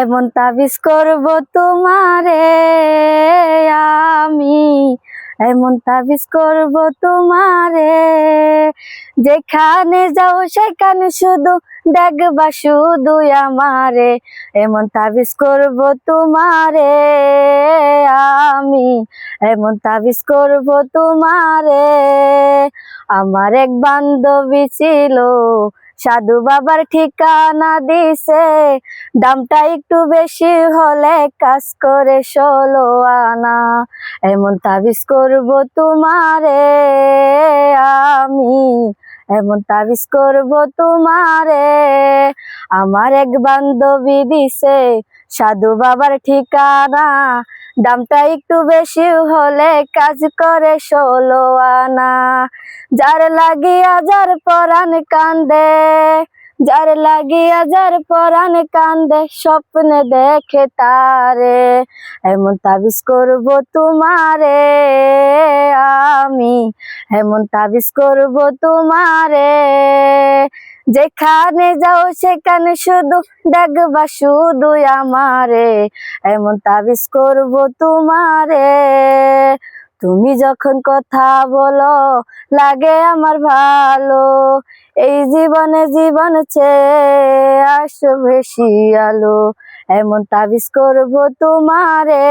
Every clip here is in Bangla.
এমন তাবিজ করব তোমারে আমি, এমন তাবিজ করব তোমারে, যেখানে যাও সেখানে শুধু দেখবা শুধু আমারে। এমন তাবিজ করব তোমারে আমি, এমন তাবিজ করব তোমারে। আমার এক বান্ধবী ছিল, সাধু বাবার ঠিকানা দিছে, দামটা একটু বেশি হলে কাজ করে 16 আনা। এমন তাবিজ করব তোমারে আমি, এমন তাবিজ করব তোমারে। আমার এক বান্ধবী দিছে সাধু বাবার ঠিকানা, দামটা একটু বেশি হলে কাজ করে 16 আনা। যার লাগিয়া যার পরাণ কান্দে, যার লাগিয়া যার পরাণ কান্দে, স্বপ্নে দেখে তারে। এমন তাবিজ করব তোমারে আমি, এমন তাবিজ করব তোমারে, যেখানে যাও সেখানে শুধু দেখবা শুধু আমারে। এমন তাবিজ করব তোমারে। তুমি যখন কথা বলো লাগে আমার ভালো, এই জীবনে জীবন চেয়ে আসো বেশি আলো। এমন তাবিজ করব তোমারে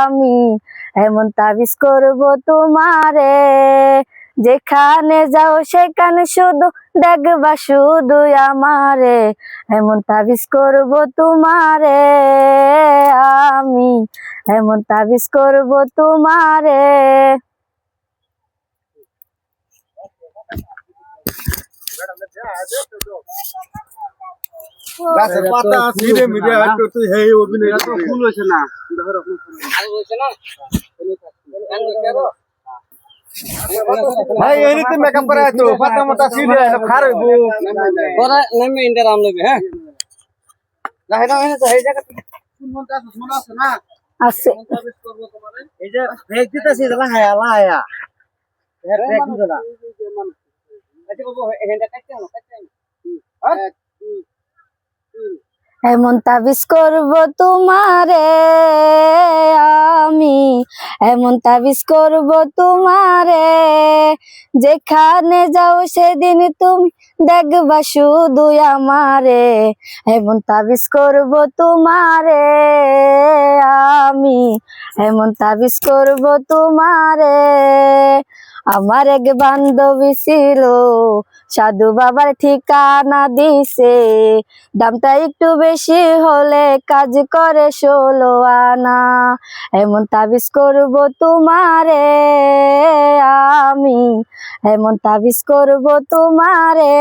আমি, এমন তাবিজ করব তোমারে, যেখানে যাও সেখানে শুধু দেখবা শুধু আমারে। এমন তাবিজ করব তোমারে আমি, এমন তাবিজ করব তোমারে। গাছের পাতা ছিঁড়ে মিরে একটু তুই হেই অভিনয় তো ফুল হইছে না আর হইছে না ভাই এনিতে মেকআপ করা তো পাতা মতা ছিঁড়ে খার হইবো পরে নেমে ইন্টার আম লইবে হ্যাঁ না হেনা হেনা তো এই জায়গা মনটা মনে আছে না আছে এই যে ব্রেক দিতেছি দাদা হায়া লায়া ব্রেক দিতে না আচ্ছা বাবু হেন্ডা কাটতে না হ্যাঁ এমন তাবিজ করব তোমারে আমি, এমন তাবিজ করব তোমারে, যেখানে যাও সেদিন তুমি দেখবা শুধু আমারে। এমন তাবিজ করব তোমারে আমি, এমন তাবিজ করব তোমারে। আমার এক বান্ধবী ছিল, সাধু বাবার ঠিকানা দিছে, দামটা একটু বেশি হলে কাজ করে 16 আনা। এমন তাবিজ করব তোমারে আমি, এমন তাবিজ করব তোমারে।